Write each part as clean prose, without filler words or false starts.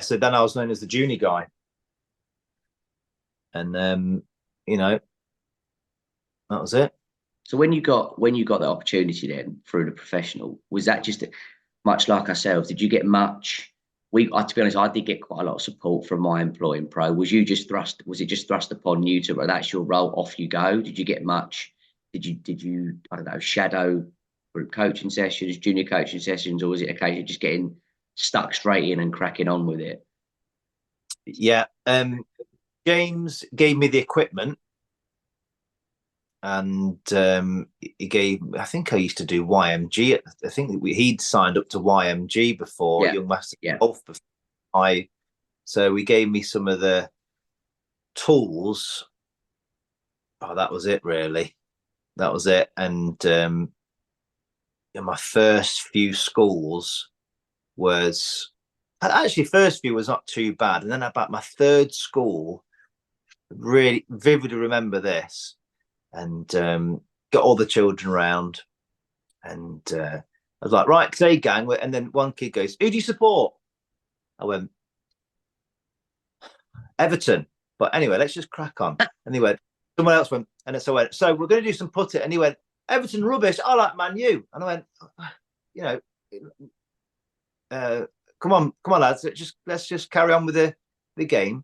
so then I was known as the junior guy, and you know, that was it. So when you got the opportunity then through the professional, was that just much like ourselves? Did you get much? To be honest, I did get quite a lot of support from my employing pro. Was you just thrust? Was it just thrust upon you to that's your role? Off you go. Did you get much? Did you I don't know, shadow group coaching sessions, junior coaching sessions, or was it a case of just getting stuck straight in and cracking on with it? Yeah. James gave me the equipment, and he gave. I think I used to do YMG. I think he'd signed up to YMG before, Yeah, Young Master yeah. Golf. Before so he gave me some of the tools. Oh, that was it, really. That was it. And in my first few schools was actually first few was not too bad, and then about my third school, really vividly remember this, and got all the children around, and I was like, right, today, gang, and then one kid goes, "Who do you support?" I went, "Everton." But anyway, let's just crack on. And he went, someone else went, and so I went, "So we're going to do some putting." And he went, "Everton rubbish. I like Man U." And I went, you know, come on, lads, let's just carry on with the game.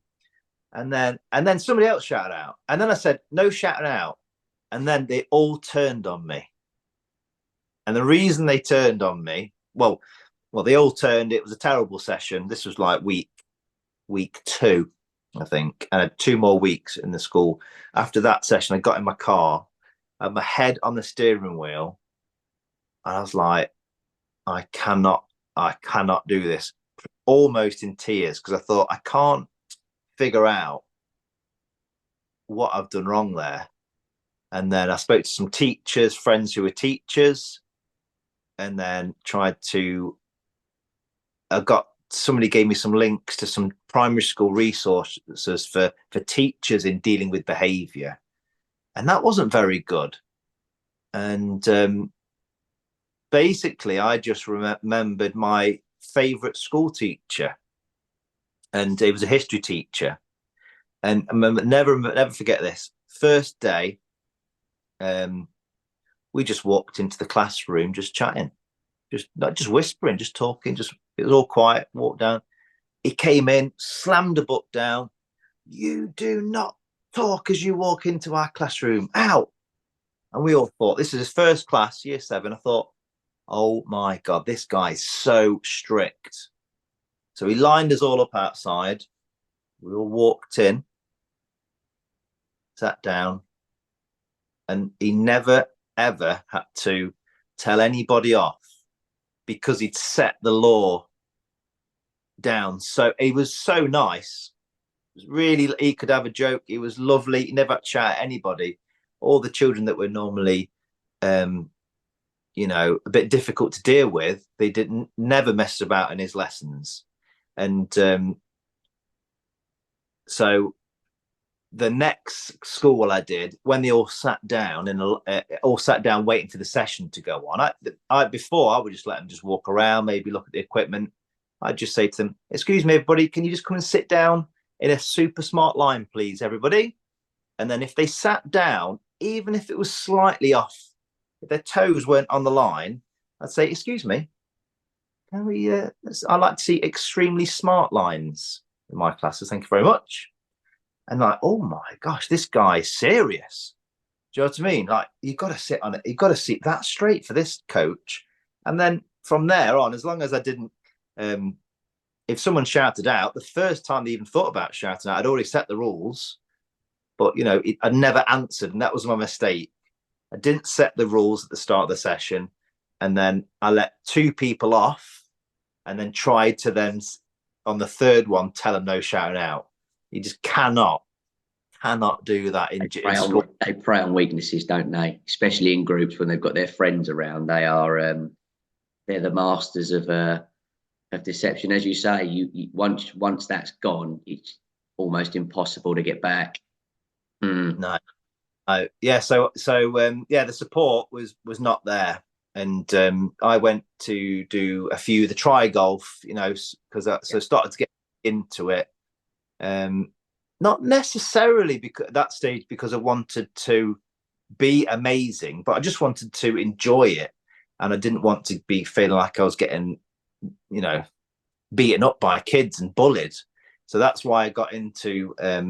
And then somebody else shouted out, and then I said, "No shouting out." And then they all turned on me. And the reason they turned on me, well, they all turned. It was a terrible session. This was like week 2, I think. And I had 2 more weeks in the school. After that session, I got in my car, had my head on the steering wheel, and I was like, I cannot do this. Almost in tears, because I thought, I can't figure out what I've done wrong there. And then I spoke to some teachers, friends who were teachers, and then somebody gave me some links to some primary school resources for teachers in dealing with behavior. And that wasn't very good. And basically, I just remembered my favorite school teacher, and he was a history teacher. And I remember, never forget this. First day, we just walked into the classroom, just chatting, just not just whispering, just talking. Just it was all quiet. Walked down. He came in, slammed a book down. "You do not talk as you walk into our classroom. Out!" And we all thought, this is his first class, year 7. I thought, oh my God, this guy's so strict. So he lined us all up outside. We all walked in, sat down, and he never, ever had to tell anybody off, because he'd set the law down. So he was so nice. It was really, he could have a joke. He was lovely. He never had to shout at anybody. All the children that were normally, a bit difficult to deal with, they didn't never mess about in his lessons. And so the next school I did, when they all sat down waiting for the session to go on. Before I would just let them just walk around, maybe look at the equipment. I'd just say to them, "Excuse me, everybody, can you just come and sit down in a super smart line, please, everybody?" And then if they sat down, even if it was slightly off, if their toes weren't on the line, I'd say, "Excuse me, can we? I like to see extremely smart lines in my classes. Thank you very much." And like, oh my gosh, this guy's serious. Do you know what I mean? Like, you've got to sit on it. You've got to sit that straight for this coach. And then from there on, as long as I didn't, if someone shouted out, the first time they even thought about shouting out, I'd already set the rules. But, I'd never answered. And that was my mistake. I didn't set the rules at the start of the session. And then I let 2 people off, and then tried to then, on the third one, tell them no shouting out. You just cannot do that in school. They prey on weaknesses, don't they? Especially in groups when they've got their friends around. They're the masters of deception. As you say, you once that's gone, it's almost impossible to get back. No. Yeah. So the support was not there, and I went to do a few of the tri golf, because I started to get into it. Not necessarily because at that stage because I wanted to be amazing, but I just wanted to enjoy it, and I didn't want to be feeling like I was getting, you know, beaten up by kids and bullied. So that's why I got into a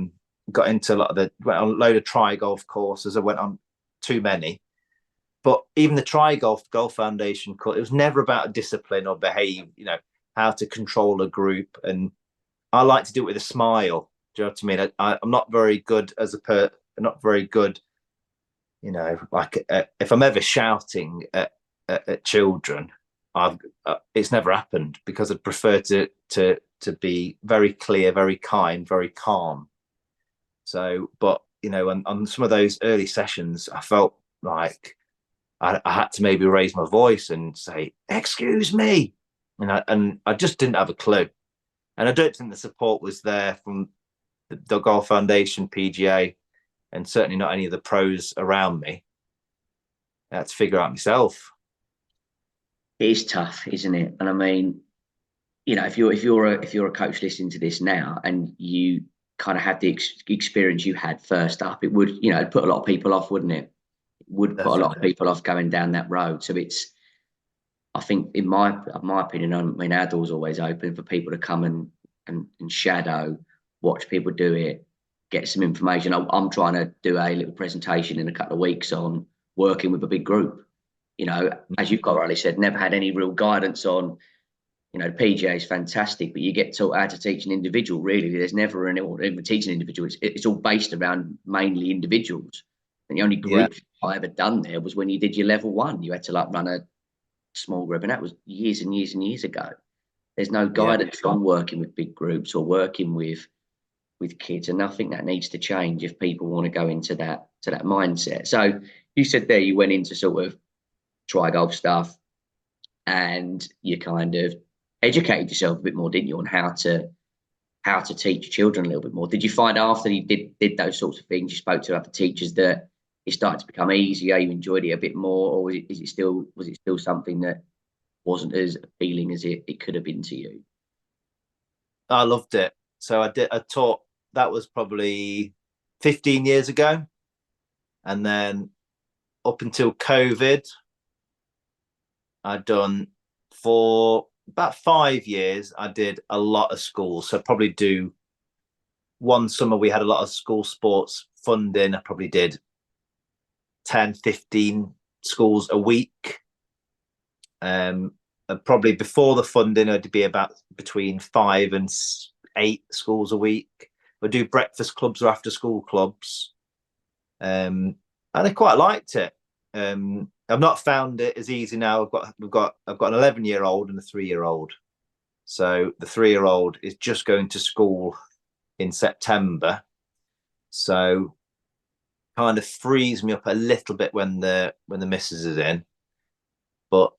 lot of went on a load of tri golf courses. I went on too many, but even the tri golf foundation course, it was never about discipline or behave, you know, how to control a group. And I like to do it with a smile. Do you know what I mean? I'm not very good not very good, you know, like if I'm ever shouting at children, it's never happened, because I'd prefer to be very clear, very kind, very calm. So, but you know, on some of those early sessions, I felt like I had to maybe raise my voice and say, "Excuse me," and I just didn't have a clue, and I don't think the support was there from the Golf Foundation, PGA, and certainly not any of the pros around me. I had to figure out myself. It is tough, isn't it? And I mean, you know, if you're a coach listening to this now, and you kind of had the experience you had first up, it would, you know, it'd put a lot of people off, wouldn't it? It would put a lot of people off going down that road. So I think, in my opinion, I mean, our door's always open for people to come and shadow, watch people do it, get some information. I'm trying to do a little presentation in a couple of weeks on working with a big group. You know, as you've got rightly said, never had any real guidance on, you know, the PGA is fantastic, but you get taught how to teach an individual. Really, there's never even teaching an individual. It's all based around mainly individuals. And the only group I ever done there was when you did your level 1. You had to like run a small group, and that was years and years and years ago. There's no guidance on working with big groups or working with kids, and I think that needs to change if people want to go into that mindset. So you said there you went into sort of tri golf stuff, and you kind of educated yourself a bit more, didn't you, on how to teach children a little bit more? Did you find after you did those sorts of things, you spoke to other teachers, that it started to become easier, you enjoyed it a bit more, or was it still something that wasn't as appealing as it could have been to you? I loved it. So I taught, that was probably 15 years ago. And then up until COVID, I'd done, for about 5 years, I did a lot of schools. So probably do one summer, we had a lot of school sports funding. I probably did 10, 15 schools a week. Probably before the funding, it'd be about between 5 and 8 schools a week. We do breakfast clubs or after school clubs, and I quite liked it. I've not found it as easy now. I've got an 11-year-old and a 3-year-old. So the 3-year-old is just going to school in September, so kind of frees me up a little bit when the missus is in, but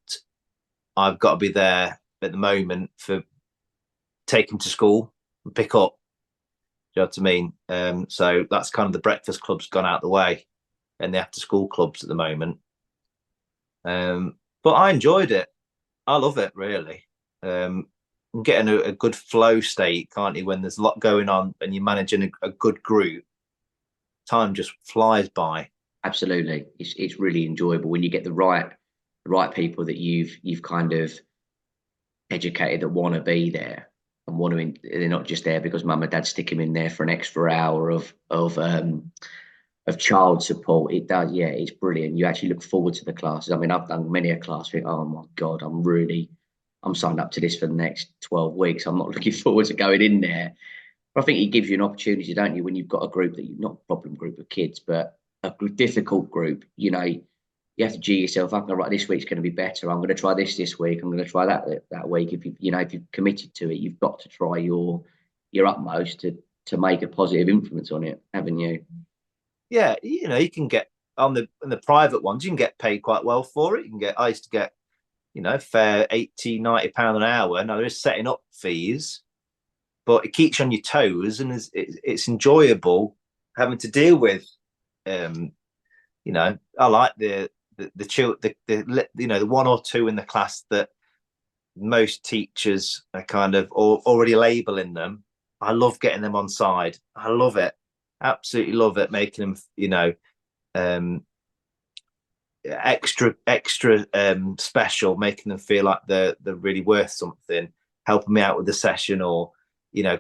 I've got to be there at the moment for take him to school and pick up. Do you know what I mean? So that's kind of, the breakfast club's gone out the way, and the after school clubs at the moment. But I enjoyed it. I love it, really. I'm getting a good flow state, can't you? When there's a lot going on and you're managing a good group, time just flies by. Absolutely, it's really enjoyable when you get the right people that you've kind of educated that want to be there and want to. They're not just there because mum and dad stick them in there for an extra hour of child support. It does, yeah, it's brilliant. You actually look forward to the classes. I mean, I've done many a class. Think, oh my God, I'm signed up to this for the next 12 weeks. I'm not looking forward to going in there. But I think it gives you an opportunity, don't you, when you've got a group that you're not a problem group of kids, but a difficult group. You know, you have to G yourself up. Right, this week's going to be better. I'm going to try this week. I'm going to try that week. If you've committed to it, you've got to try your utmost to make a positive influence on it, haven't you? Yeah, you know, you can get on the private ones, you can get paid quite well for it. I used to get, you know, fair 80, 90 pound an hour. Now there is setting up fees, but it keeps you on your toes, and it's enjoyable having to deal with. You know, I like the you know, the 1 or 2 in the class that most teachers are kind of already labeling them. I love getting them on side. I love it. Absolutely love it. Making them, extra special, making them feel like they're really worth something, helping me out with the session, or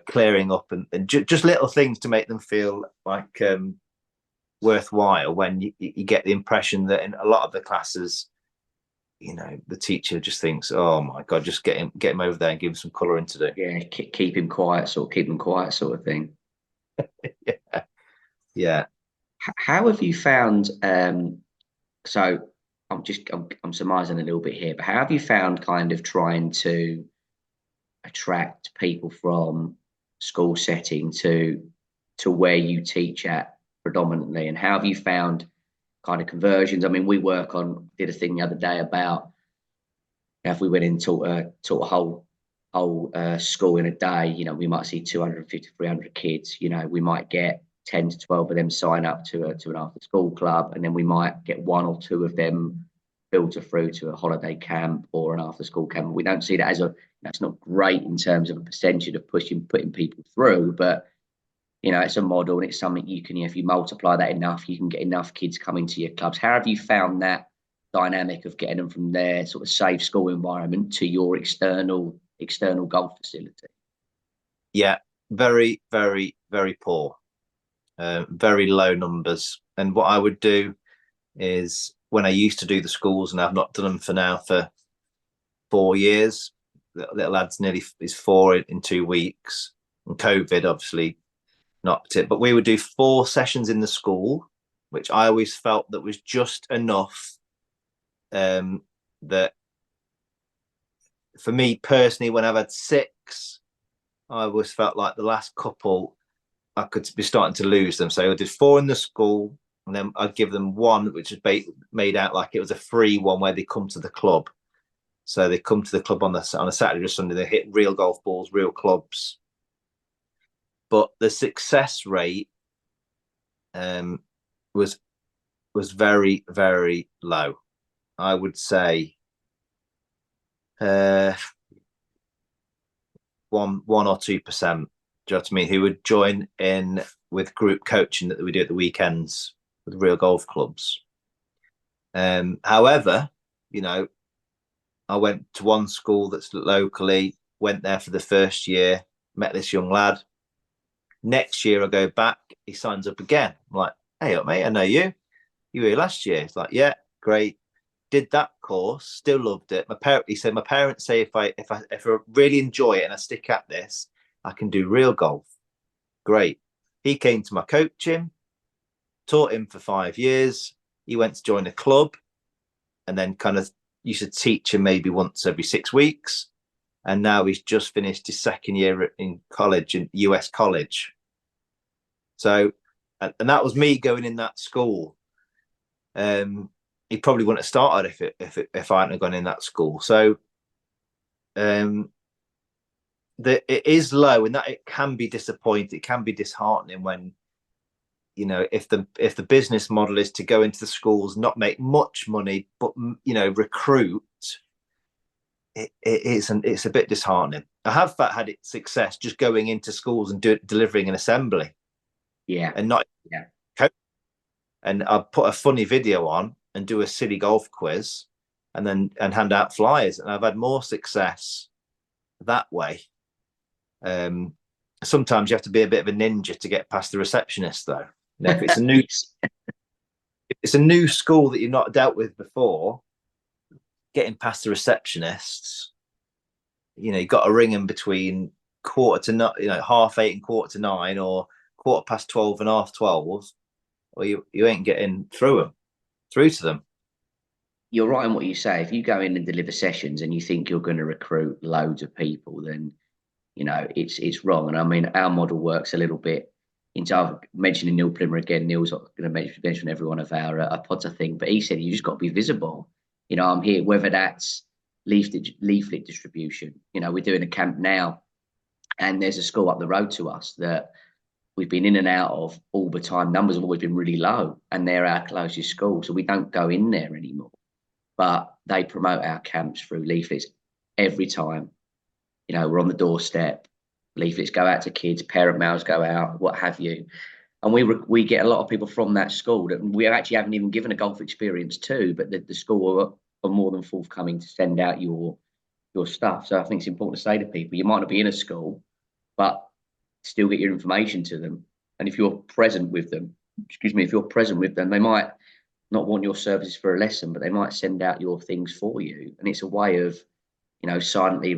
clearing up, and just little things to make them feel like worthwhile. When you get the impression that in a lot of the classes, the teacher just thinks, oh my god, just get him over there and give him some colouring to do. Yeah, keep him quiet, keep them quiet, sort of thing. Yeah. How have you found? So I'm surmising a little bit here, but how have you found kind of trying to attract people from school setting to where you teach at predominantly, and how have you found kind of conversions? I mean, did a thing the other day about if we went in taught a whole school in a day, we might see 250, 300 kids, we might get 10 to 12 of them sign up to an after school club, and then we might get one or two of them filter through to a holiday camp or an after school camp. We don't see that as that's not great in terms of a percentage of putting people through, but it's a model, and it's something you can, if you multiply that enough, you can get enough kids coming to your clubs. How have you found that dynamic of getting them from their sort of safe school environment to your external golf facility? Yeah, very, very, very poor. Very low numbers. And what I would do is, when I used to do the schools, and I've not done them for 4 years, the little lad's is 4 in 2 weeks, and COVID obviously not it, but we would do 4 sessions in the school, which I always felt that was just enough. That for me personally, when I've had 6, I always felt like the last couple I could be starting to lose them. So I did 4 in the school, and then I'd give them 1, which is made out like it was a free one, where they come to the club. So they come to the club on a Saturday or Sunday. They hit real golf balls, real clubs. But the success rate was very, very low. I would say 1 or 2%. Do you know what I mean? Who would join in with group coaching that we do at the weekends with real golf clubs. However, I went to one school that's locally, went there for the first year, met this young lad. Next year I go back, he signs up again. I'm like, hey up, mate, I know you. You were here last year. He's like, yeah, great. Did that course, still loved it. He said, my parents say if I really enjoy it and I stick at this, I can do real golf. Great. He came to my coaching, taught him for 5 years. He went to join a club, and then kind of used to teach him maybe once every 6 weeks. And now he's just finished his 2nd year in college, in US college. So, and that was me going in that school. He probably wouldn't have started if I hadn't gone in that school. So, it is low, and that it can be disappointing. It can be disheartening when, if the business model is to go into the schools, not make much money, but recruit. It's a bit disheartening. I have had success just going into schools and delivering an assembly. Yeah. And not. Yeah. And I put a funny video on and do a silly golf quiz, and hand out flyers. And I've had more success that way. Sometimes you have to be a bit of a ninja to get past the receptionist, though. If it's a new school that you've not dealt with before, getting past the receptionists, you've got to ring them between 8:45, 8:30 and 9:15, or 12:15 and 12:30, or you ain't getting through to them. You're right in what you say. If you go in and deliver sessions and you think you're going to recruit loads of people, then it's wrong. And I mean, our model works a little bit into, I've mentioning Neil Plimmer again. Neil's going to mention every one of our pods, I think, but he said you just got to be visible. I'm here, whether that's leaflet distribution. We're doing a camp now, and there's a school up the road to us that we've been in and out of all the time. Numbers have always been really low, and they're our closest school, so we don't go in there anymore. But they promote our camps through leaflets every time. We're on the doorstep. leaflets go out to kids, parent mails go out, what have you. And we get a lot of people from that school that we actually haven't even given a golf experience to, but the school are more than forthcoming to send out your stuff. So I think it's important to say to people, you might not be in a school, but still get your information to them. And if you're present with them, if you're present with them, they might not want your services for a lesson, but they might send out your things for you. And it's a way of, silently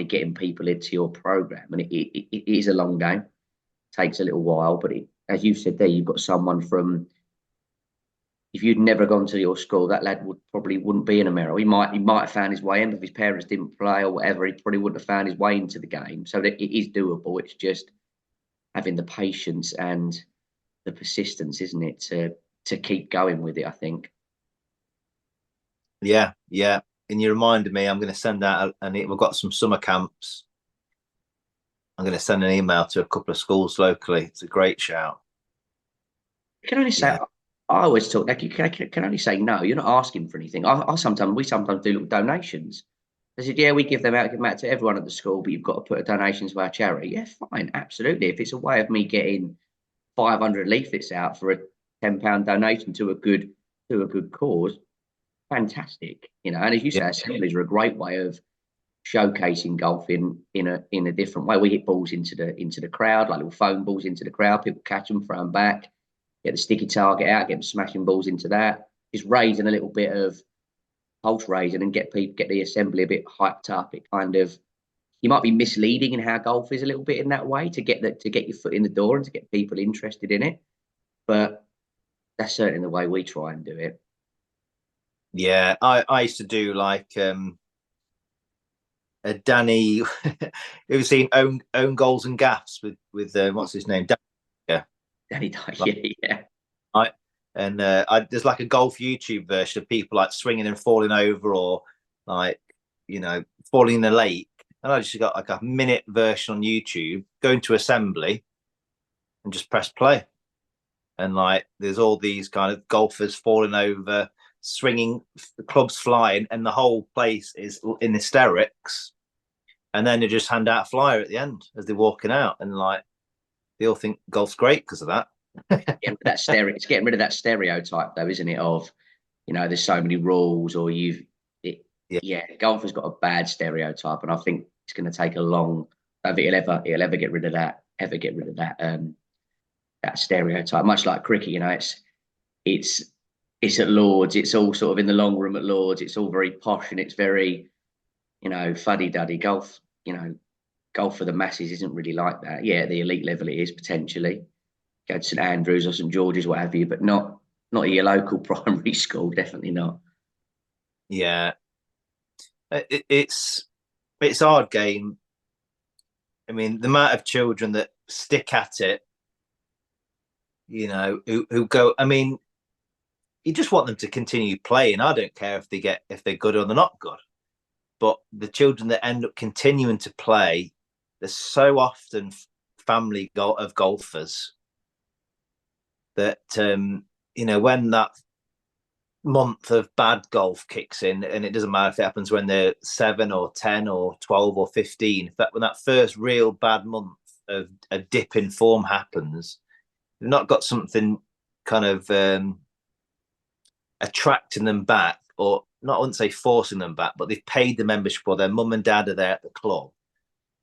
getting people into your program. And it is a long game. It takes a little while, but as you've said there, you've got someone from, if you'd never gone to your school, that lad wouldn't be in America. He might have found his way in, but if his parents didn't play or whatever, he probably wouldn't have found his way into the game. So that it is doable. It's just having the patience and the persistence, isn't it, to keep going with it, I think. Yeah. And you reminded me, I'm going to send out, we've got some summer camps. I'm going to send an email to a couple of schools locally. It's a great shout. I can only say, yeah. I always talk, like, you can only say no. You're not asking for anything. We sometimes do little donations. I said, yeah, we give them out to everyone at the school, but you've got to put a donation to our charity. Yeah, fine, absolutely. If it's a way of me getting 500 leaflets out for a £10 donation to a good cause, fantastic. And as you say, assemblies are a great way of showcasing golf in a different way. We hit balls into the crowd, like little foam balls into the crowd. People catch them, throw them back, get the sticky target out, get them smashing balls into that. Just raising a little bit of pulse raising and get the assembly a bit hyped up. It kind of, you might be misleading in how golf is a little bit in that way to get your foot in the door and to get people interested in it. But that's certainly the way we try and do it. Yeah, I used to do like a Danny. You've seen own goals and gaffs with what's his name? Danny Dye, yeah. And there's like a golf YouTube version of people like swinging and falling over, or like falling in the lake. And I just got like a minute version on YouTube. Go into assembly and just press play, and like there's all these kind of golfers falling over, swinging, the clubs flying, and the whole place is in hysterics. And then they just hand out a flyer at the end as they're walking out, and like they all think golf's great because of that. It's getting rid of that stereotype, though, isn't it? Of there's so many rules, or golf has got a bad stereotype, and I think it's going to take a long. I don't think it'll ever get rid of that. That stereotype. Much like cricket, it's at Lords. It's all sort of in the long room at Lords. It's all very posh and it's very, fuddy-duddy. Golf, golf for the masses isn't really like that. Yeah, at the elite level it is potentially. Go to St Andrews or St George's, what have you, but not at your local primary school. Definitely not. Yeah, it's a hard game. I mean, the amount of children that stick at it, who go. I mean, you just want them to continue playing. I don't care if they're good or they're not good. But the children that end up continuing to play, there's so often family of golfers that when that month of bad golf kicks in, and it doesn't matter if it happens when they're 7 or 10 or 12 or 15, when that first real bad month of a dip in form happens, they've not got something kind of attracting them back, or not, I wouldn't say forcing them back, but they've paid the membership, or their mum and dad are there at the club.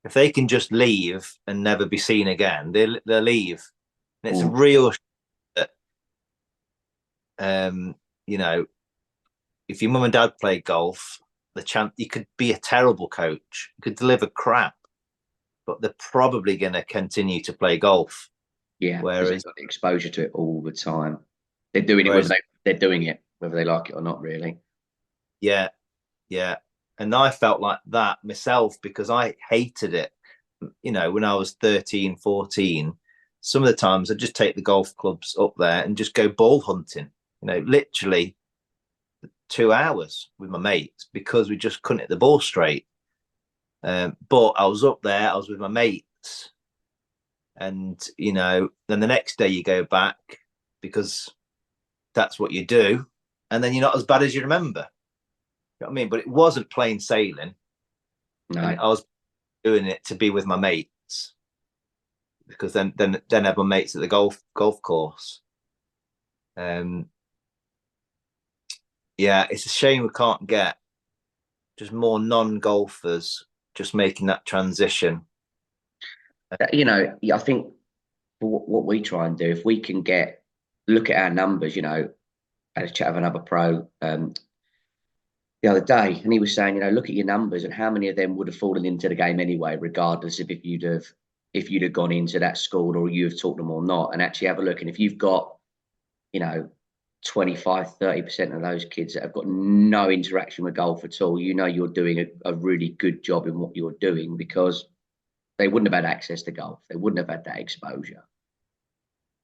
If they can just leave and never be seen again, they'll leave. And it's a real if your mum and dad play golf, the chance you could be a terrible coach, you could deliver crap, but they're probably going to continue to play golf. Yeah, whereas they've got the exposure to it all the time. They're doing it they're doing it whether they like it or not, really. Yeah. And I felt like that myself because I hated it. When I was 13, 14, some of the times I'd just take the golf clubs up there and just go ball hunting, literally 2 hours with my mates because we just couldn't hit the ball straight. But I was up there, I was with my mates. And, then the next day you go back because that's what you do. And then you're not as bad as you remember. You know what I mean? But it wasn't plain sailing. No. I was doing it to be with my mates. because then everyone mates at the golf course. Yeah, it's a shame we can't get just more non-golfers just making that transition. I think what we try and do, if we can look at our numbers, I had a chat with another pro the other day, and he was saying, look at your numbers and how many of them would have fallen into the game anyway, regardless of if you'd have gone into that school or you have taught them or not, and actually have a look. And if you've got, 25, 30% of those kids that have got no interaction with golf at all, you're doing a really good job in what you're doing, because they wouldn't have had access to golf. They wouldn't have had that exposure.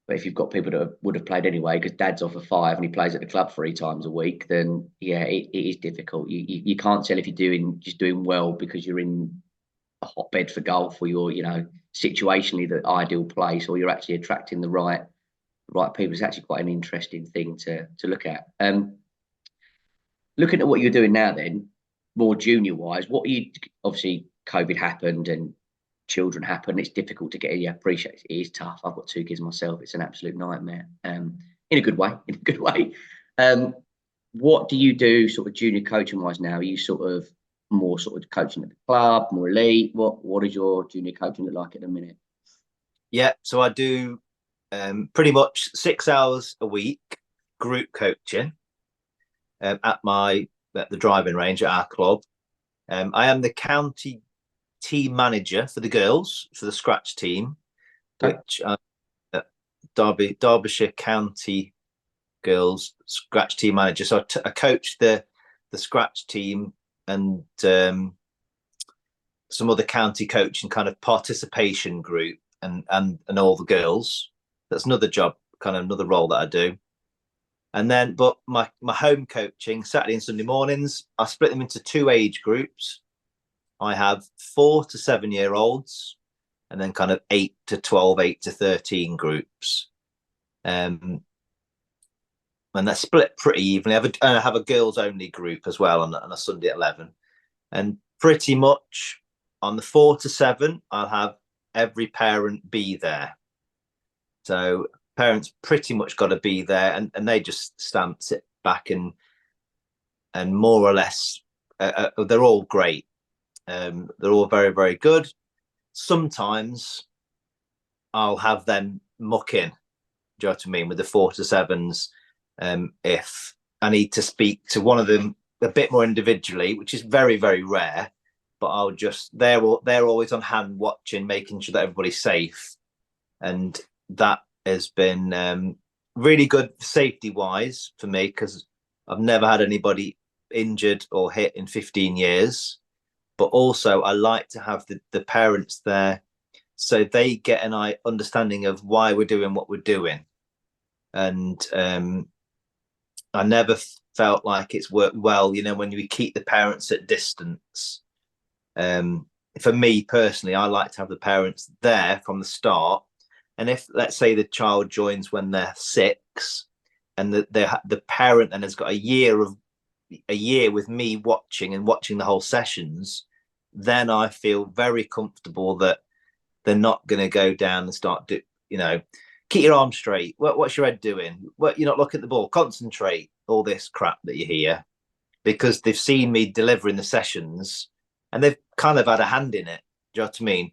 But if you've got people that would have played anyway, because dad's off a 5 and he plays at the club 3 times a week, then yeah, it is difficult. You can't tell if you're just doing well because you're in a hotbed for golf, or you're, situationally the ideal place, or you're actually attracting the right people. It's actually quite an interesting thing to look at. Looking at what you're doing now, then, more junior wise, obviously COVID happened and children happen. It's difficult to get in. Yeah, appreciate it. It is tough. I've got 2 kids myself. It's an absolute nightmare. In a good way. What do you do sort of junior coaching wise now? Are you sort of more sort of coaching at the club, more elite? What does your junior coaching look like at the minute? Yeah, so I do pretty much 6 hours a week group coaching at the driving range at our club. I am the county team manager for the girls, for the scratch team, which Derbyshire County girls scratch team manager. So I coach the scratch team and some other county coaching kind of participation group and all the girls. That's another job, kind of another role that I do. And then, but my home coaching, Saturday and Sunday mornings, I split them into 2 age groups. I have 4 to 7-year-olds, and then kind of 8 to 12, 8 to 13 groups. And that's split pretty evenly. I have a girls only group as well on a Sunday at 11. And pretty much on the 4 to 7, I'll have every parent be there. So parents pretty much got to be there, and they just sit back and more or less they're all great. They're all very, very good. Sometimes I'll have them muck in. Do you know what I mean? With the 4 to 7s, if I need to speak to one of them a bit more individually, which is very, very rare, but they're always on hand watching, making sure that everybody's safe, and that has been really good safety wise for me, because I've never had anybody injured or hit in 15 years. But also I like to have the parents there so they get an understanding of why we're doing what we're doing. And I never felt like it's worked well, when we keep the parents at distance. For me personally, I like to have the parents there from the start. And if, let's say, the child joins when they're 6, and the parent then has got a year with me watching the whole sessions, then I feel very comfortable that they're not going to go down and start keep your arm straight. What's your head doing? You're not looking at the ball. Concentrate. All this crap that you hear, because they've seen me delivering the sessions and they've kind of had a hand in it. Do you know what I mean?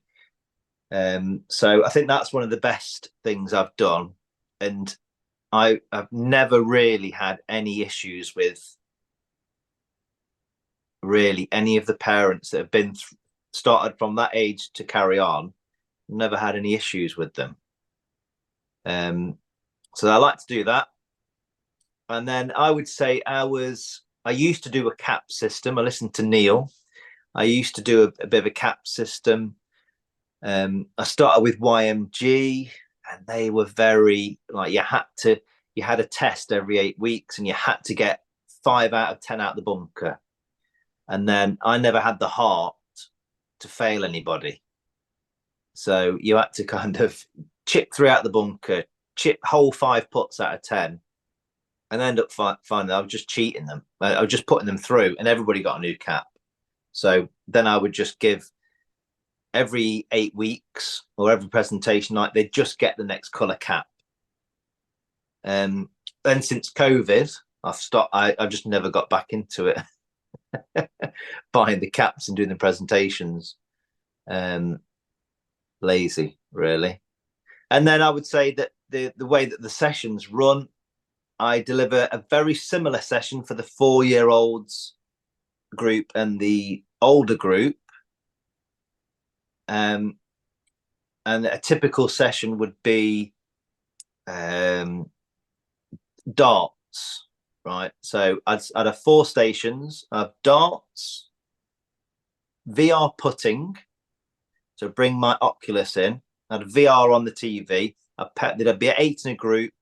So I think that's one of the best things I've done, and I've never really had any issues with really any of the parents that have been started from that age to carry on. Never had any issues with them. So I like to do that. And then I would say I used to do a cap system. I listened to Neil. I used to do a bit of a cap system. I started with YMG, and they were very like, you had a test every 8 weeks, and you had to get 5 out of 10 out the bunker. And then I never had the heart to fail anybody. So you had to kind of chip 3 out the bunker, chip whole 5 putts out of 10, and end up finding I was just cheating them. I was just putting them through, and everybody got a new cap. So then I would just give every 8 weeks or every presentation night, they just get the next colour cap. Then since COVID, I've stopped. I've just never got back into it, buying the caps and doing the presentations. Lazy, really. And then I would say that the way that the sessions run, I deliver a very similar session for the 4-year-olds group and the older group. And a typical session would be darts, right? So I'd have 4 stations of darts, VR putting. So bring my Oculus in. I'd have VR on the TV. There'd be 8 in a group.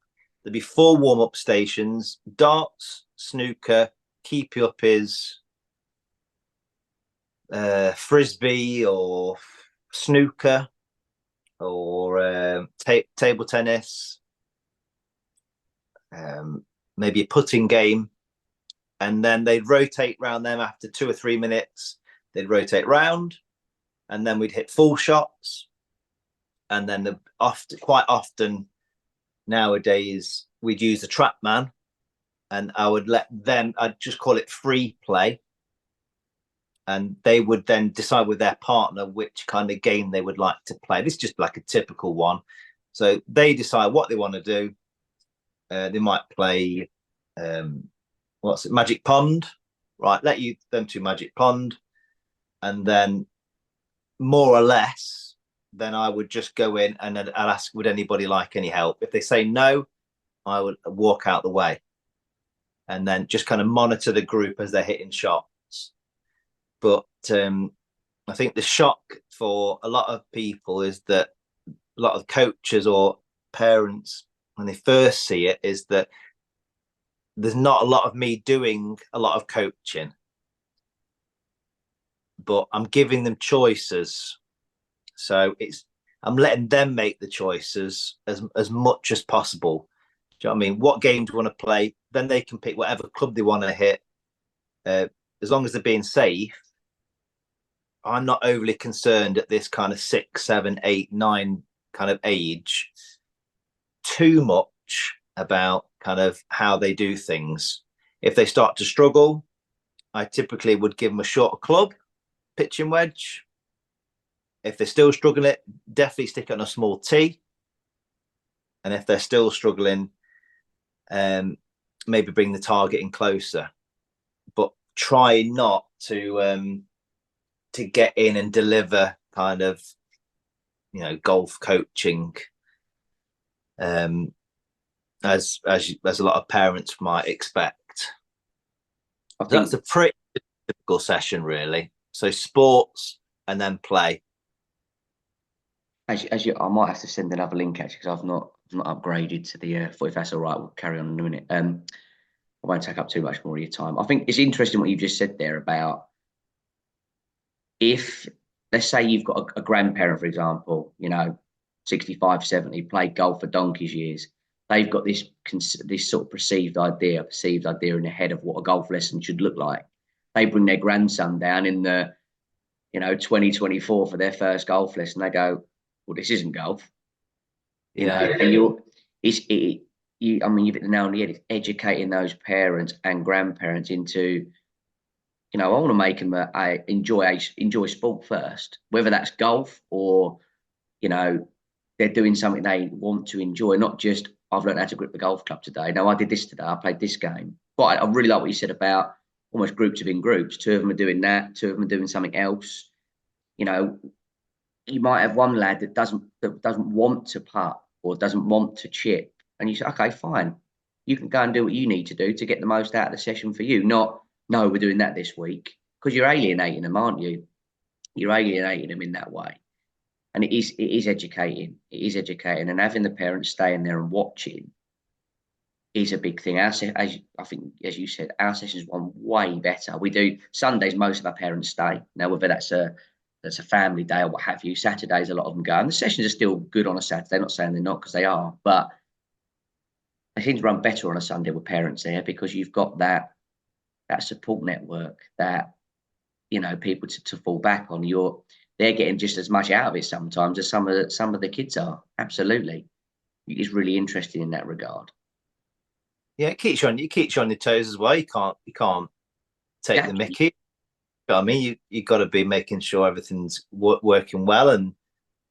There'd be 4 warm-up stations: darts, snooker, keep you up is frisbee or snooker or table tennis, maybe a putting game. And then they'd rotate round them after 2 or 3 minutes. They'd rotate round, and then we'd hit full shots. And then quite often nowadays we'd use a trap man, and I would let them, I'd just call it free play, and they would then decide with their partner which kind of game they would like to play. This is just like a typical one. So they decide what they want to do. They might play Magic Pond, right? Let them to Magic Pond, and then more or less, then I would just go in and I'll ask, would anybody like any help? If they say no, I would walk out the way and then just kind of monitor the group as they're hitting shots. But I think the shock for a lot of people is that a lot of coaches or parents, when they first see it, is that there's not a lot of me doing a lot of coaching, but I'm giving them choices. So I'm letting them make the choices as much as possible. Do you know what I mean? What game do you want to play? Then they can pick whatever club they want to hit. As long as they're being safe, I'm not overly concerned at this kind of 6, 7, 8, 9 kind of age too much about kind of how they do things. If they start to struggle, I typically would give them a shorter club, pitching wedge. If they're still struggling, definitely stick it on a small tee. And if they're still struggling, maybe bring the target in closer. But try not to get in and deliver kind of, golf coaching, as a lot of parents might expect. I think that's a pretty typical session, really. So sports and then play. I might have to send another link actually, because I've not upgraded to the. If that's all right, we'll carry on in a minute. I won't take up too much more of your time. I think it's interesting what you just said there about, if, let's say you've got a grandparent, for example, 65, 70, played golf for donkey's years. They've got this sort of perceived idea in their head of what a golf lesson should look like. They bring their grandson down in the 2024 for their first golf lesson. They go, well, this isn't golf. And you've hit the nail on the head. It's educating those parents and grandparents into, I want to make them enjoy sport first, whether that's golf or, they're doing something they want to enjoy, not just, I've learned how to grip the golf club today. No, I did this today. I played this game. But I really like what you said about almost groups within groups. 2 of them are doing that. 2 of them are doing something else. You might have one lad that doesn't want to putt or doesn't want to chip, and you say, okay, fine, you can go and do what you need to do to get the most out of the session for you. Not, no, we're doing that this week, because you're alienating them, aren't you? You're alienating them in that way, and it is educating. It is educating, and having the parents staying there and watching is a big thing. I think, as you said, our sessions run way better. We do Sundays. Most of our parents stay now, whether that's a family day or what have you. Saturdays, a lot of them go, and the sessions are still good on a Saturday. Not saying they're not, because they are, but they seem to run better on a Sunday with parents there, because you've got that support network, that people to fall back on. they're getting just as much out of it sometimes as some of the kids are. Absolutely, it's really interesting in that regard. Yeah, it keeps you on your toes as well. You can't take the Exactly. mickey. But I mean, you got to be making sure everything's working well, and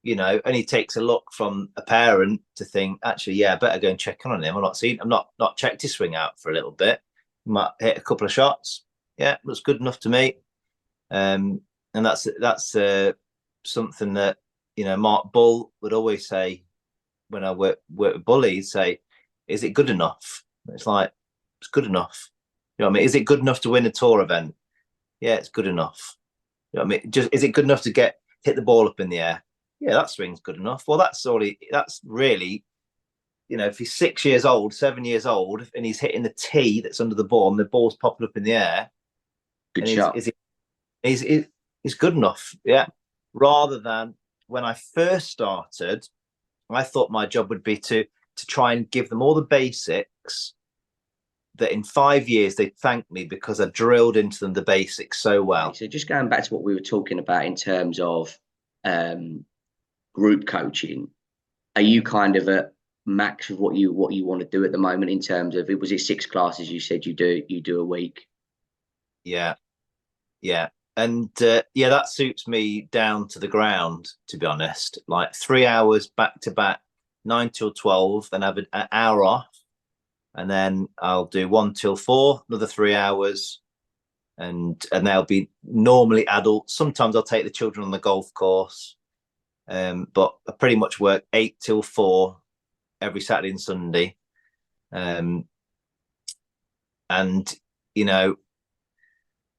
only takes a look from a parent to think, actually, yeah, I better go and check on him. I'm not checked his swing out for a little bit. Might hit a couple of shots. Yeah, looks good enough to me. And that's something that Mark Bull would always say when I work with Bull. He'd say, "Is it good enough?" It's like, it's good enough. You know what I mean? Is it good enough to win a tour event? Yeah, it's good enough. You know what I mean? Just is it good enough to hit the ball up in the air? Yeah, that swing's good enough. Well, that's really, if he's 6 years old, 7 years old, and he's hitting the tee that's under the ball and the ball's popping up in the air, Good and shot. he's good enough. Yeah. Rather than when I first started, I thought my job would be to try and give them all the basics that in 5 years they'd thank me because I drilled into them the basics so well. So just going back to what we were talking about in terms of group coaching, are you kind of at max of what you want to do at the moment in terms of it 6 classes you said you do a week? Yeah. Yeah. And yeah, that suits me down to the ground, to be honest. Like 3 hours back to back, 9 till 12, then have an hour off. And then I'll do 1 till 4, another 3 hours. And they'll be normally adults. Sometimes I'll take the children on the golf course. But I pretty much work 8 till 4 every Saturday and Sunday. And,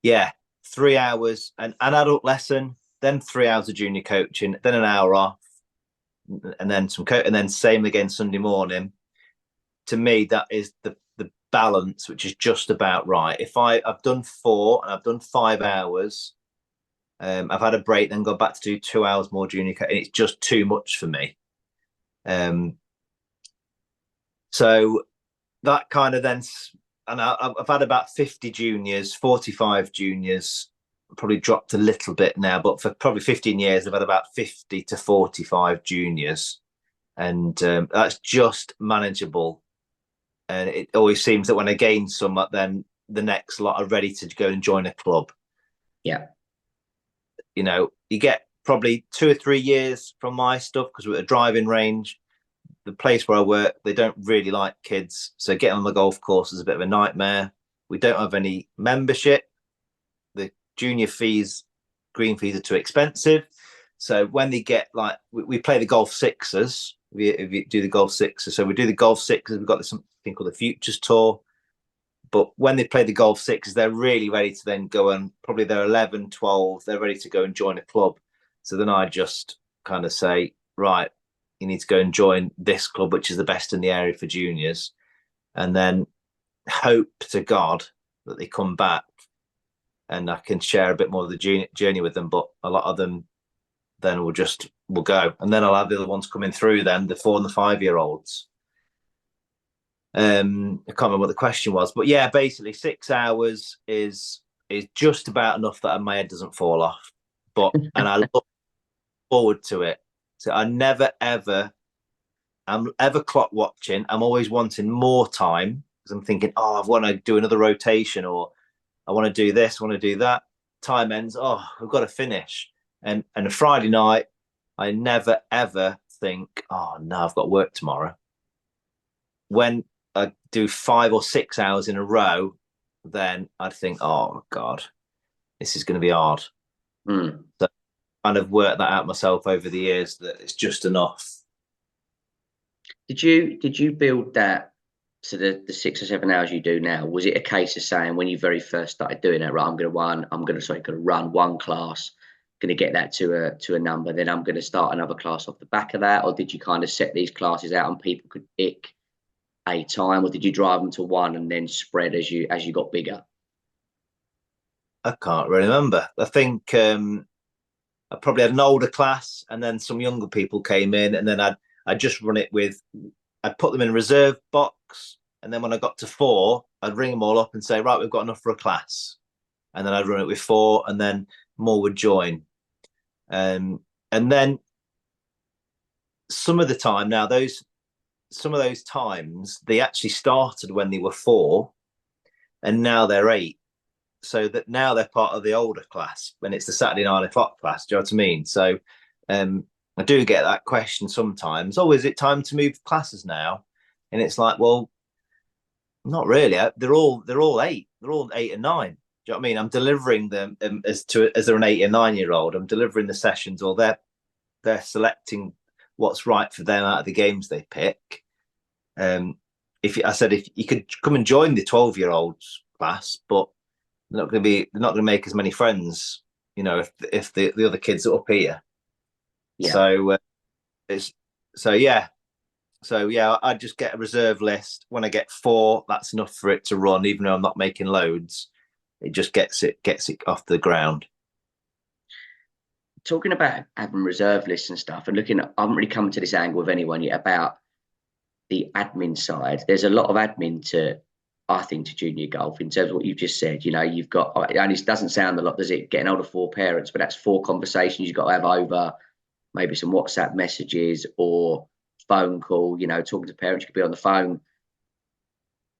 yeah, 3 hours, an adult lesson, then 3 hours of junior coaching, then an hour off, and then and then same again Sunday morning. To me, that is the balance, which is just about right. If I've done 4 and I've done 5 hours, I've had a break, then gone back to do 2 hours more junior coaching. It's just too much for me. So that kind of then, and I've had about 50 juniors, 45 juniors, probably dropped a little bit now, but for probably 15 years, I've had about 50 to 45 juniors. And that's just manageable. And it always seems that when I gain some, then the next lot are ready to go and join a club. Yeah. You get probably 2 or 3 years from my stuff because we're at a driving range. The place where I work, they don't really like kids. So getting on the golf course is a bit of a nightmare. We don't have any membership. The junior fees, green fees are too expensive. So when they get we play the golf sixes, we do the golf sixes. So we do the golf sixes. We've got this something called the Futures Tour. But when they play the golf sixes, they're really ready to then go and probably they're 11, 12. They're ready to go and join a club. So then I just kind of say, right, you need to go and join this club, which is the best in the area for juniors. And then hope to God that they come back and I can share a bit more of the journey with them. But a lot of them then will go. And then I'll have the other ones coming through then, the 4 and the 5-year-olds. I can't remember what the question was, but yeah, basically 6 hours is just about enough that my head doesn't fall off. And I look forward to it. So I'm ever clock watching. I'm always wanting more time because I'm thinking, I want to do another rotation, or I want to do this, I want to do that. Time ends. Oh, I've got to finish. And a Friday night, I never ever think, oh no, I've got work tomorrow. When I do 5 or 6 hours in a row, then I'd think, oh God, this is going to be hard. Mm. So I kind of worked that out myself over the years that it's just enough. Did you build that to the 6 or 7 hours you do now? Was it a case of saying when you very first started doing it, right, I'm going to run one class, going to get that to a number, then I'm going to start another class off the back of that? Or did you kind of set these classes out and people could pick a time, or did you drive them to one and then spread as you got bigger? I can't really remember. I think I probably had an older class and then some younger people came in, and then I'd just run it I'd put them in a reserve box. And then when I got to 4, I'd ring them all up and say, right, we've got enough for a class. And then I'd run it with 4 and then more would join. And then some of the time now, some of those times they actually started when they were 4, and now they're 8. So that now they're part of the older class when it's the Saturday 9 o'clock class. Do you know what I mean? So I do get that question sometimes. Oh, is it time to move classes now? And it's like, well, not really. They're all 8. They're all 8 and 9. Do you know what I mean? I'm delivering them as they're an 8 and 9 year old. I'm delivering the sessions, or they're selecting what's right for them out of the games they pick. If you could come and join the 12-year-olds class, but they're not going to make as many friends, if the other kids are up here. Yeah. So it's yeah. So yeah, I just get a reserve list. When I get 4, that's enough for it to run, even though I'm not making loads. It just gets it off the ground. Talking about having reserve lists and stuff, and looking at, I haven't really come to this angle with anyone yet about the admin side. There's a lot of admin to, I think, to junior golf in terms of what you've just said. You've got, and it doesn't sound a lot, does it? Getting older 4 parents, but that's 4 conversations you've got to have over maybe some WhatsApp messages or phone call. Talking to parents, you could be on the phone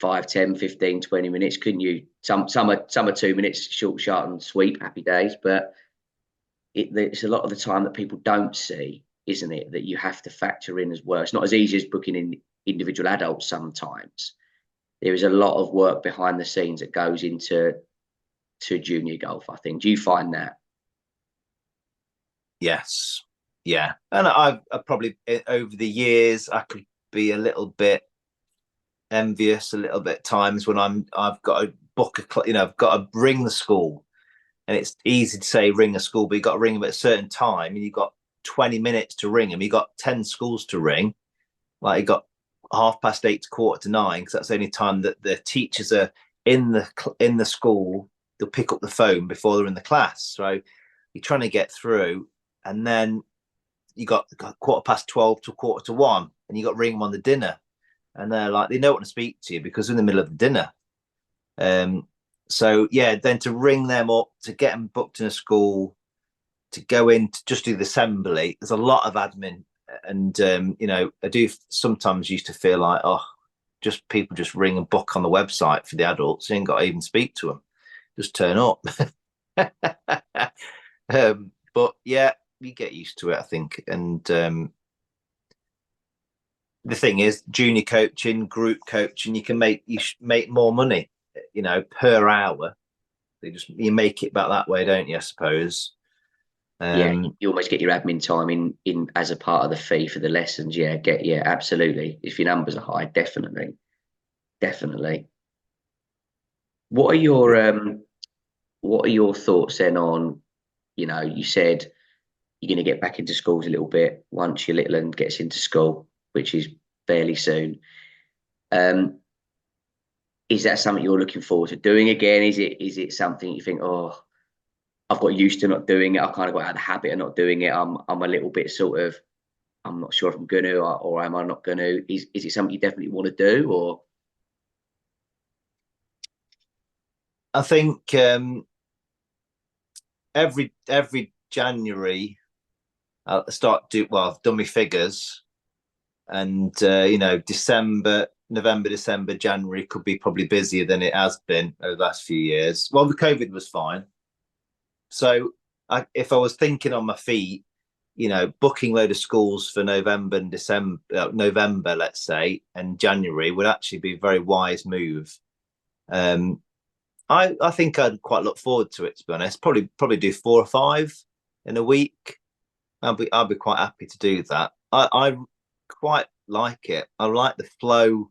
5, 10, 15, 20 minutes, couldn't you? Some are 2 minutes, short, sharp, and sweet, happy days. But it's a lot of the time that people don't see, isn't it? That you have to factor in as well. It's not as easy as booking in individual adults sometimes. There is a lot of work behind the scenes that goes into junior golf, I think. Do you find that? Yes. Yeah. And I've probably, over the years, I could be a little bit envious a little bit times when I've got to book I've got to ring the school, and it's easy to say ring a school, but you've got to ring them at a certain time, and you've got 20 minutes to ring them. You've got 10 schools to ring. Like, you got 8:30 to 8:45, because that's the only time that the teachers are in the school. They'll pick up the phone before they're in the class. So you're trying to get through, and then you got 12:15 to 1:15, and you got to ring them on the dinner, and they don't want to speak to you because they're in the middle of the dinner. So yeah, then to ring them up, to get them booked in a school, to go in to just do the assembly, there's a lot of admin. And I do sometimes used to feel like, just people just ring and book on the website for the adults. You ain't got to even speak to them, just turn up. But yeah, you get used to it, I think. And the thing is, junior coaching, group coaching, you make more money, per hour. You make it about that way, don't you? I suppose. Yeah, you almost get your admin time in as a part of the fee for the lessons. Yeah, absolutely. If your numbers are high, definitely. What are your thoughts then on, you said you're going to get back into schools a little bit once your little one gets into school, which is fairly soon. Is that something you're looking forward to doing again? Is it something you think, I've got used to not doing it. I kind of got out of the habit of not doing it. I'm a little bit sort of, I'm not sure if I'm going to, or am I not going to? Is it something you definitely want to do, or? I think every January I'll I've done my figures, and November, December, January could be probably busier than it has been over the last few years. Well, the COVID was fine. So if I was thinking on my feet, booking load of schools for November and November, let's say, and January would actually be a very wise move. I think I'd quite look forward to it, to be honest. Probably do 4 or 5 in a week. I'd be quite happy to do that. I quite like it. I like the flow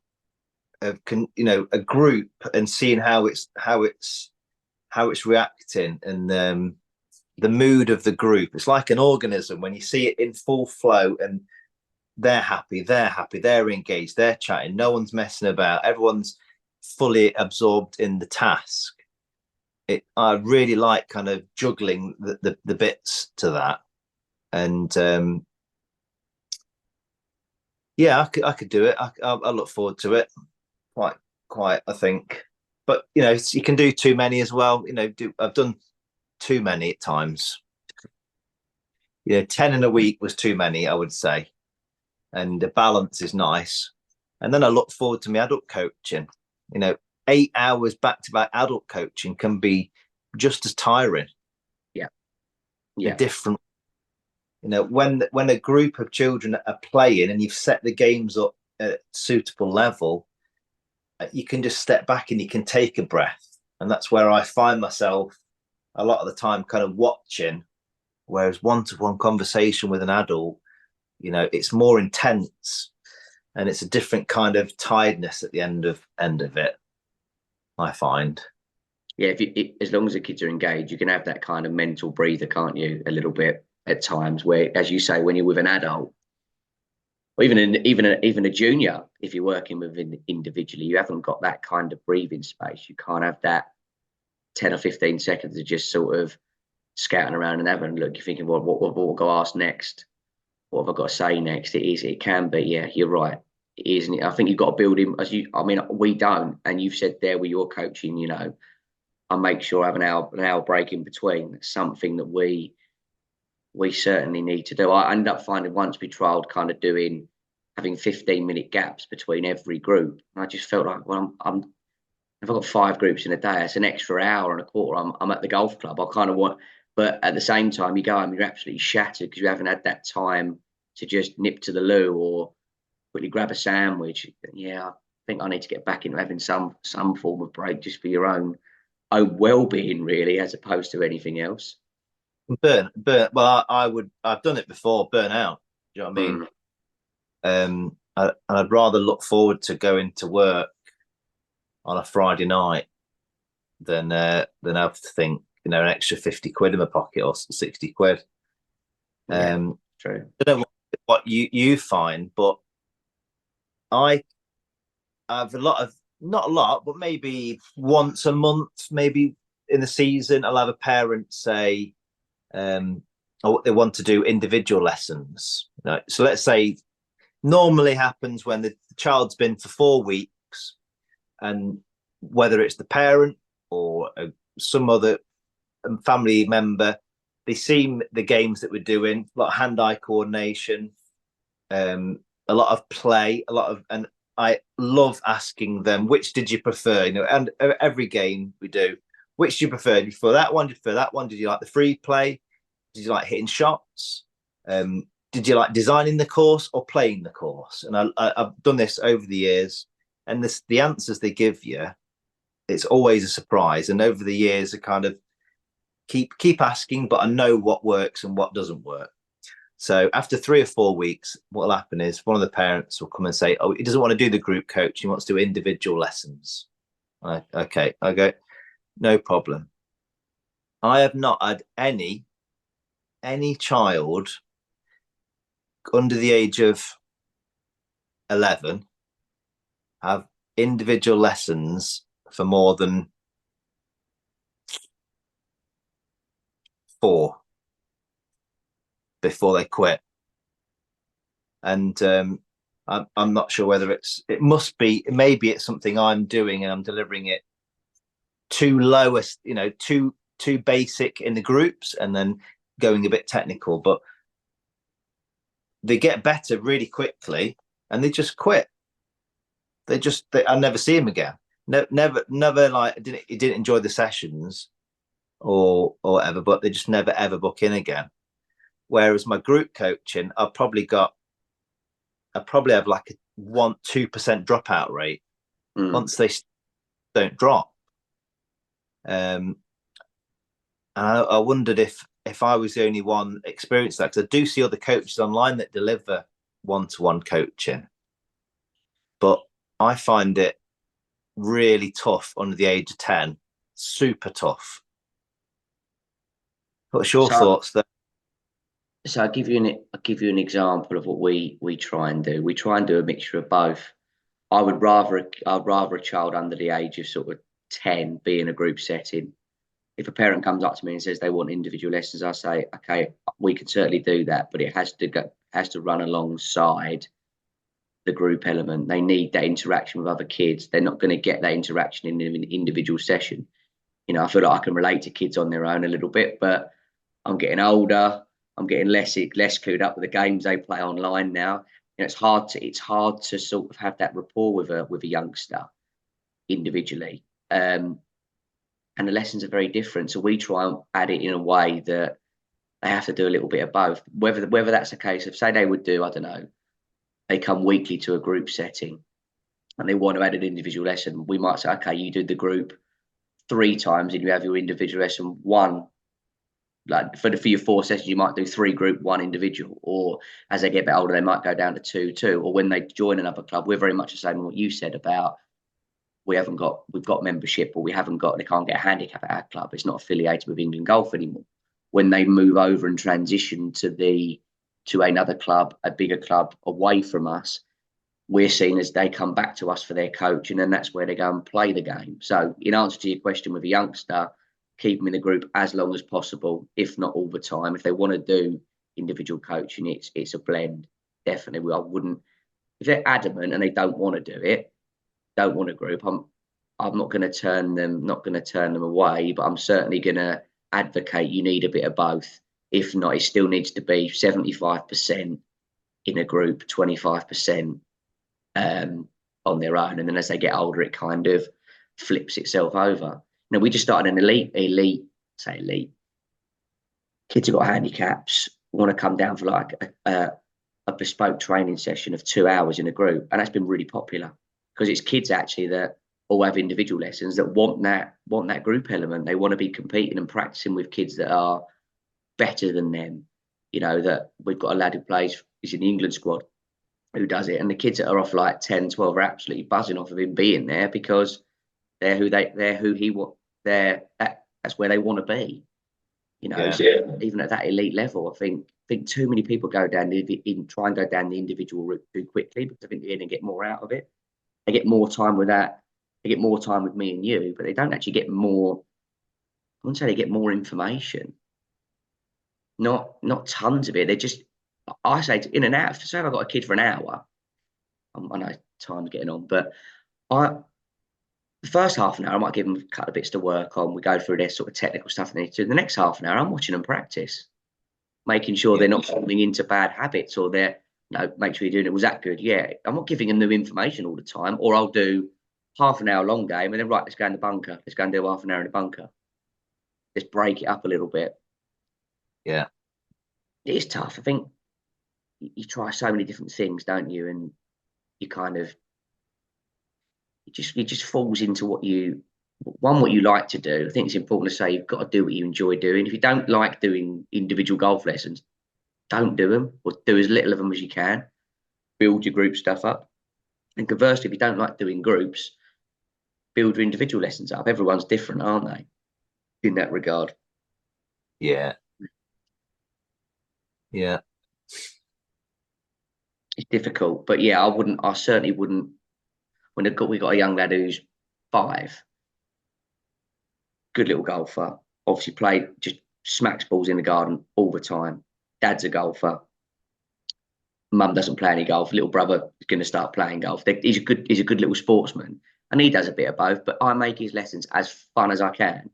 of a group, and seeing how it's reacting, and the mood of the group. It's like an organism when you see it in full flow, and they're happy, they're engaged, they're chatting, no one's messing about, everyone's fully absorbed in the task. I really like kind of juggling the bits to that. And yeah, I could do it. I look forward to it quite, I think. But you can do too many as well. I've done too many at times. Yeah, 10 in a week was too many, I would say. And the balance is nice. And then I look forward to my adult coaching. 8 hours back to back adult coaching can be just as tiring. Yeah. A Yeah. different, when a group of children are playing and you've set the games up at a suitable level, you can just step back and you can take a breath. And that's where I find myself a lot of the time kind of watching, whereas one-to-one conversation with an adult, it's more intense and it's a different kind of tiredness at the end of it, I find. Yeah, as long as the kids are engaged, you can have that kind of mental breather, can't you? A little bit at times, where, as you say, when you're with an adult, or even a junior, if you're working with individually, you haven't got that kind of breathing space. You can't have that 10 or 15 seconds of just sort of scouting around and having a look. You're thinking, what will go ask next? What have I got to say next? It can be, yeah, you're right. It is, isn't it? I think you've got to build him we don't, and you've said there with your coaching, I make sure I have an hour break in between. It's something that we certainly need to do. I end up finding once we trialed kind of having 15-minute gaps between every group. And I just felt like, well, if I've got 5 groups in a day, it's an extra hour and a quarter. I'm at the golf club. I kind of want, but at the same time, you go home, you're absolutely shattered because you haven't had that time to just nip to the loo or quickly grab a sandwich. Yeah, I think I need to get back into having some form of break just for your own well-being, really, as opposed to anything else. Burn. Well, I've done it before. Burn out. Do you know what I mean? And I'd rather look forward to going to work on a Friday night than have to think, an extra 50 quid in my pocket or 60 quid. True. I don't know what you find, but I have not a lot, but maybe once a month, maybe in the season, I'll have a parent say, they want to do individual lessons. So let's say normally happens when the child's been for 4 weeks, and whether it's the parent or some other family member, they see the games that we're doing, a lot of hand-eye coordination, a lot of play, and I love asking them, which did you prefer? And every game we do, which do you prefer? Did you prefer that one? Did you prefer that one? Did you like the free play? Did you like hitting shots? Did you like designing the course or playing the course? And I've done this over the years, and the answers they give you, it's always a surprise. And over the years, I kind of keep asking, but I know what works and what doesn't work. So after 3 or 4 weeks, what will happen is one of the parents will come and say, "Oh, he doesn't want to do the group coach. He wants to do individual lessons." Okay, I go, no problem. I have not had any child under the age of 11 have individual lessons for more than 4 before they quit. And I'm not sure whether maybe it's something I'm doing and I'm delivering it too lowest, too basic in the groups and then going a bit technical, but they get better really quickly and they just quit. I never see them again. Never like didn't enjoy the sessions or whatever, but they just never ever book in again. Whereas my group coaching, I probably have like a 1-2% dropout rate once they don't drop. And I wondered if I was the only one experiencing that, because I do see other coaches online that deliver one-to-one coaching, but I find it really tough under the age of 10. Super tough. What's your thoughts there? So I'll give you an example of what we try and do. We try and do a mixture of both. I'd rather a child under the age of sort of 10 be in a group setting. If a parent comes up to me and says they want individual lessons, I say, okay, we can certainly do that, but it has to run alongside the group element. They need that interaction with other kids. They're not going to get that interaction in an individual session. I feel like I can relate to kids on their own a little bit, but I'm getting older. I'm getting less clued up with the games they play online now. You know, it's hard to sort of have that rapport with a youngster individually. And the lessons are very different. So we try and add it in a way that they have to do a little bit of both. Whether that's a case of, say they would do, I don't know, they come weekly to a group setting and they want to add an individual lesson. We might say, okay, you do the group 3 times and you have your individual lesson one. Like for your 4 sessions, you might do 3 group, 1 individual, or as they get a bit older, they might go down to 2, or when they join another club, we're very much the same on what you said about we've got membership, or they can't get a handicap at our club. It's not affiliated with England Golf anymore. When they move over and transition to another club, a bigger club away from us, we're seen as they come back to us for their coach, and then that's where they go and play the game. So in answer to your question with a youngster, keep them in the group as long as possible, if not all the time. If they want to do individual coaching, it's a blend. Definitely. I wouldn't, if they're adamant and they don't want to do it, don't want a group, I'm not going to turn them away, but I'm certainly going to advocate you need a bit of both. If not, it still needs to be 75% in a group, 25% on their own. And then as they get older, it kind of flips itself over. Now, we just started an elite. Kids who've got handicaps want to come down for like a bespoke training session of 2 hours in a group. And that's been really popular because it's kids actually that all have individual lessons that want that group element. They want to be competing and practicing with kids that are better than them. You know, that we've got a lad who plays, he's in the England squad, who does it. And the kids that are off like 10, 12 are absolutely buzzing off of him being there because that's where they want to be. You know, Yeah. so even at that elite level, I think too many people try and go down the individual route too quickly because I think they're going to get more out of it. They get more time with that. They get more time with me and you, but they don't actually get more. I wouldn't say they get more information. Not tons of it. They just, I say in and out. Say if I've got a kid for an hour, I know time's getting on, but the first half an hour, I might give them a couple of bits to work on. We go through their sort of technical stuff they need to do. The next half an hour, I'm watching them practice, making sure they're not falling into bad habits or make sure you're doing it. Was that good? Yeah. I'm not giving them new information all the time, or I'll do half an hour long game and then, right, let's go in the bunker. Let's go and do half an hour in the bunker. Let's break it up a little bit. Yeah. It is tough. I think you try so many different things, don't you? And you kind of, it just falls into what you like to do. I think it's important to say you've got to do what you enjoy doing. If you don't like doing individual golf lessons, don't do them, or do as little of them as you can. Build your group stuff up. And conversely, if you don't like doing groups, build your individual lessons up. Everyone's different, aren't they? In that regard. Yeah. Yeah. It's difficult, but yeah, I certainly wouldn't. When we got a young lad who's 5, good little golfer, obviously just smacks balls in the garden all the time. Dad's a golfer. Mum doesn't play any golf. Little brother is going to start playing golf. He's a good little sportsman, and he does a bit of both. But I make his lessons as fun as I can.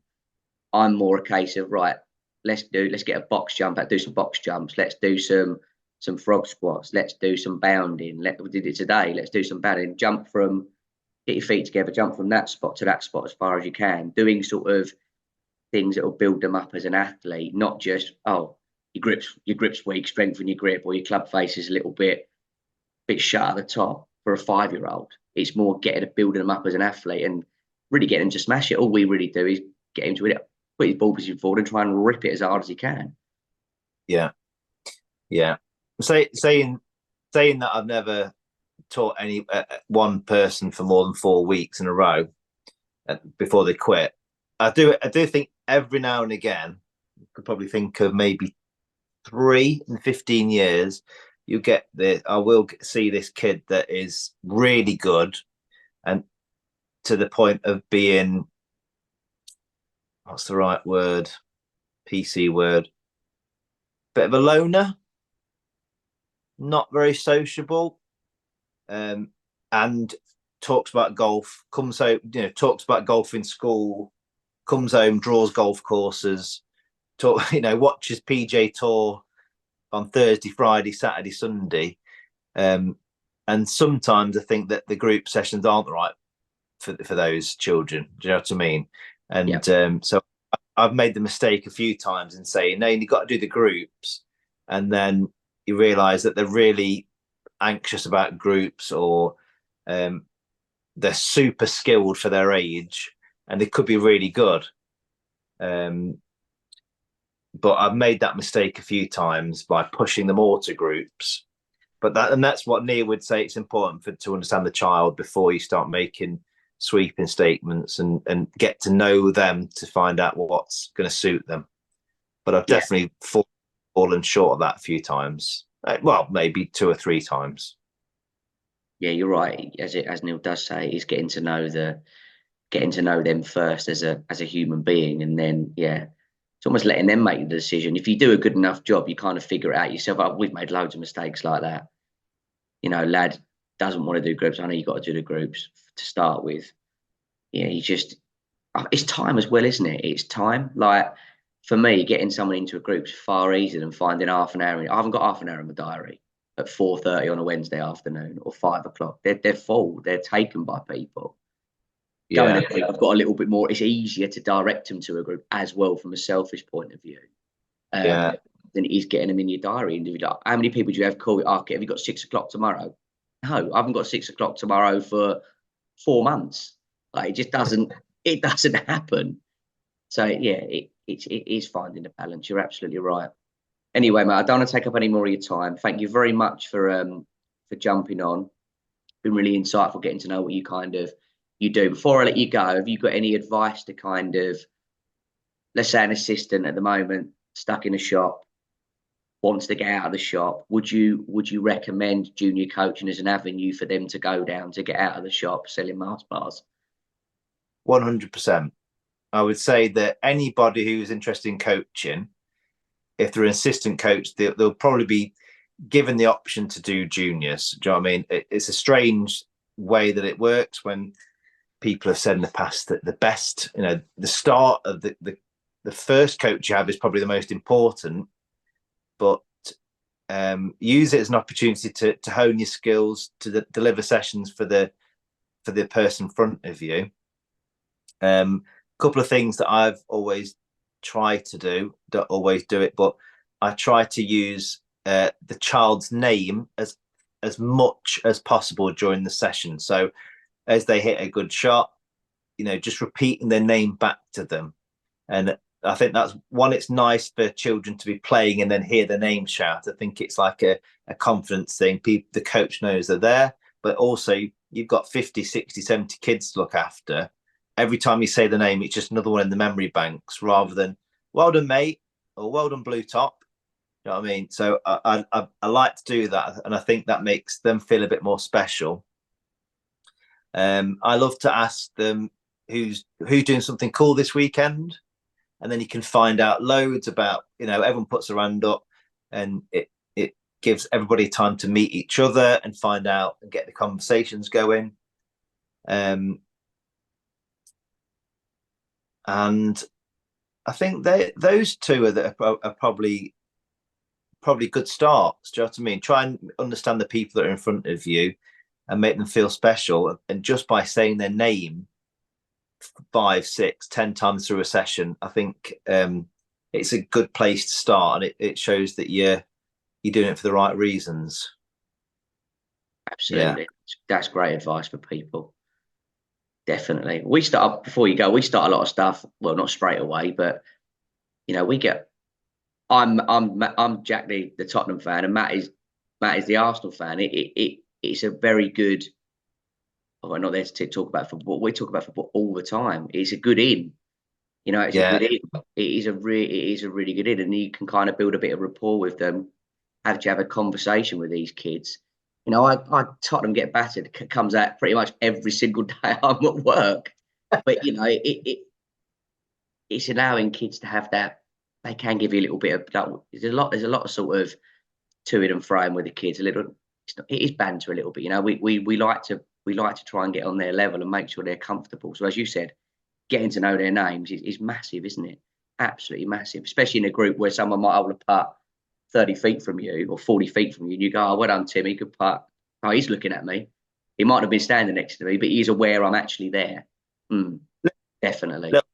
I'm more a case of, right, let's get a box jump. Let's do some box jumps. Let's do some frog squats. Let's do some bounding. We did it today. Let's do some bounding. Get your feet together, jump from that spot to that spot as far as you can. Doing sort of things that will build them up as an athlete, not just, your grip's weak, strengthen your grip, or your club face is a little bit shut at the top. For a 5-year-old, it's more building them up as an athlete and really getting him to smash it. All we really do is get him to put his ball position forward and try and rip it as hard as he can. Yeah. Saying that I've never taught any one person for more than 4 weeks in a row before they quit. I do think every now and again, you could probably think of maybe 3 in 15 years, I will see this kid that is really good and to the point of being, what's the right word? PC word. Bit of a loner, not very sociable, and talks about golf, comes home, talks about golf in school, comes home, draws golf courses, watches PGA Tour on Thursday, Friday, Saturday, Sunday. And sometimes I think that the group sessions aren't right for those children. Do you know what I mean? And so I've made the mistake a few times in saying, no, you've got to do the groups. And then you realize that they're really anxious about groups, or they're super skilled for their age and they could be really good. But I've made that mistake a few times by pushing them all to groups. But that's what Neil would say. It's important to understand the child before you start making sweeping statements, and get to know them to find out what's going to suit them. But I've definitely fallen short of that a few times. Well, maybe 2 or 3 times. Yeah, you're right. As Neil does say, is getting to know them first as a human being, and then it's almost letting them make the decision. If you do a good enough job, you kind of figure it out yourself. We've made loads of mistakes like that. You know, lad doesn't want to do groups. I know you've got to do the groups to start with. Yeah, it's time as well, isn't it? It's time. Like, for me, getting someone into a group is far easier than finding half an hour. I haven't got half an hour in my diary at 4:30 on a Wednesday afternoon or 5 o'clock. They're full. They're taken by people. Yeah. I've got a little bit more. It's easier to direct them to a group as well from a selfish point of view. Than it is getting them in your diary individually. How many people do you have call? Oh, have you got 6 o'clock tomorrow? No, I haven't got 6 o'clock tomorrow for 4 months. Like, it just doesn't. It doesn't happen. So it is finding the balance. You're absolutely right. Anyway, mate, I don't want to take up any more of your time. Thank you very much for jumping on. Been really insightful getting to know what you do. Before I let you go, have you got any advice to kind of, let's say, an assistant at the moment stuck in a shop, wants to get out of the shop? Would you recommend junior coaching as an avenue for them to go down to get out of the shop selling Mars bars? 100%. I would say that anybody who's interested in coaching, if they're an assistant coach, they'll probably be given the option to do juniors. Do you know what I mean? It's a strange way that it works when people have said in the past that the best, the start of the first coach you have is probably the most important, but use it as an opportunity to hone your skills, to deliver sessions for the person in front of you. Couple of things that I've always tried to do, don't always do it, but I try to use the child's name as much as possible during the session. So as they hit a good shot, just repeating their name back to them. And I think that's one, it's nice for children to be playing and then hear their name shout. I think it's like a confidence thing. The coach knows they're there, but also you've got 50, 60, 70 kids to look after. Every time you say the name, it's just another one in the memory banks, rather than well done, mate, or well done, blue top. You know what I mean? So I like to do that, and I think that makes them feel a bit more special. I love to ask them who's doing something cool this weekend, and then you can find out loads about, everyone puts their hand up, and it gives everybody time to meet each other and find out and get the conversations going. And I think those two are probably good starts. Do you know what I mean? Try and understand the people that are in front of you and make them feel special. And just by saying their name 5, 6, 10 times through a session, I think it's a good place to start, and it shows that you're doing it for the right reasons. Absolutely. That's great advice for people. Definitely. Before you go, we start a lot of stuff. Well, not straight away, but we get. I'm Jack the Tottenham fan, and Matt is the Arsenal fan. It's a very good. Oh, we're not there to talk about football. We talk about football all the time. It's a good in. It's a good in. It is a really good in, and you can kind of build a bit of rapport with them. Have a conversation with these kids. I Tottenham get battered. Comes out pretty much every single day I'm at work. But it's allowing kids to have that. They can give you a little bit of. There's a lot of sort of to-ing and fro-ing with the kids. It is banter a little bit. We like to try and get on their level and make sure they're comfortable. So as you said, getting to know their names is massive, isn't it? Absolutely massive, especially in a group where someone might hold a putt 30 feet from you or 40 feet from you, and you go, oh, well done, Timmy, good putt. Oh, he's looking at me. He might have been standing next to me, but he's aware I'm actually there. Definitely. Look,